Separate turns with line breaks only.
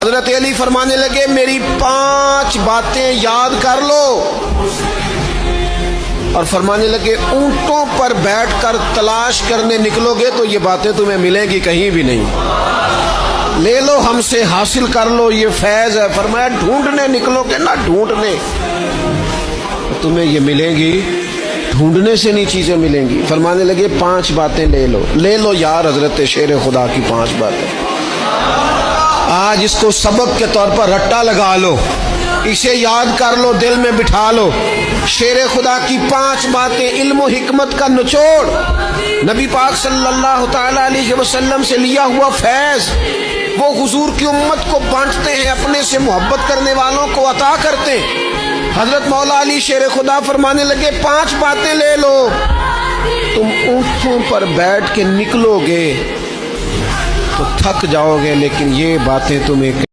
حضرت علی فرمانے لگے میری 5 باتیں یاد کر لو، اور فرمانے لگے اونٹوں پر بیٹھ کر تلاش کرنے نکلو گے تو یہ باتیں تمہیں ملیں گی کہیں بھی نہیں، لے لو ہم سے حاصل کر لو، یہ فیض ہے۔ فرمایا ڈھونڈنے نکلو گے نا، ڈھونڈنے، تمہیں یہ ملیں گی، ڈھونڈنے سے نہیں چیزیں ملیں گی۔ فرمانے لگے 5 باتیں لے لو یار حضرت شیر خدا کی 5 باتیں، آج اس کو سبق کے طور پر رٹا لگا لو، اسے یاد کر لو، دل میں بٹھا لو۔ شیر خدا کی 5 باتیں، علم و حکمت کا نچوڑ، نبی پاک صلی اللہ تعالی علیہ وسلم سے لیا ہوا فیض، وہ حضور کی امت کو بانٹتے ہیں، اپنے سے محبت کرنے والوں کو عطا کرتے ہیں۔ حضرت مولا علی شیر خدا فرمانے لگے 5 باتیں لے لو، تم اونٹوں پر بیٹھ کے نکلو گے تو تھک جاؤ گے، لیکن یہ باتیں تمہیں